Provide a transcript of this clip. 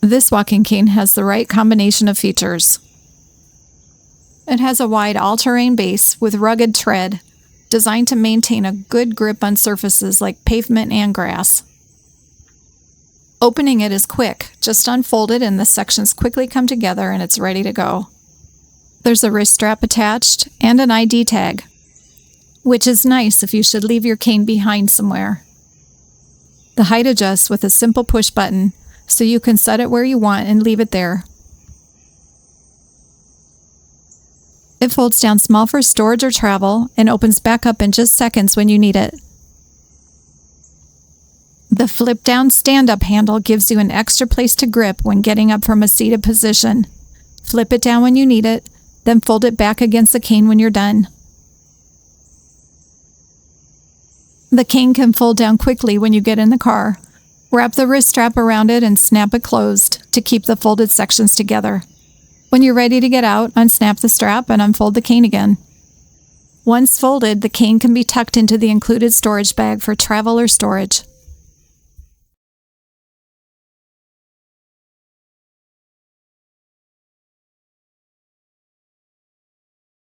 This walking cane has the right combination of features. It has a wide all-terrain base with rugged tread, designed to maintain a good grip on surfaces like pavement and grass. Opening it is quick, just unfold it and the sections quickly come together and it's ready to go. There's a wrist strap attached and an ID tag, which is nice if you should leave your cane behind somewhere. The height adjusts with a simple push button, so you can set it where you want and leave it there. It folds down small for storage or travel and opens back up in just seconds when you need it. The flip-down stand-up handle gives you an extra place to grip when getting up from a seated position. Flip it down when you need it, then fold it back against the cane when you're done. The cane can fold down quickly when you get in the car. Wrap the wrist strap around it and snap it closed to keep the folded sections together. When you're ready to get out, unsnap the strap and unfold the cane again. Once folded, the cane can be tucked into the included storage bag for travel or storage.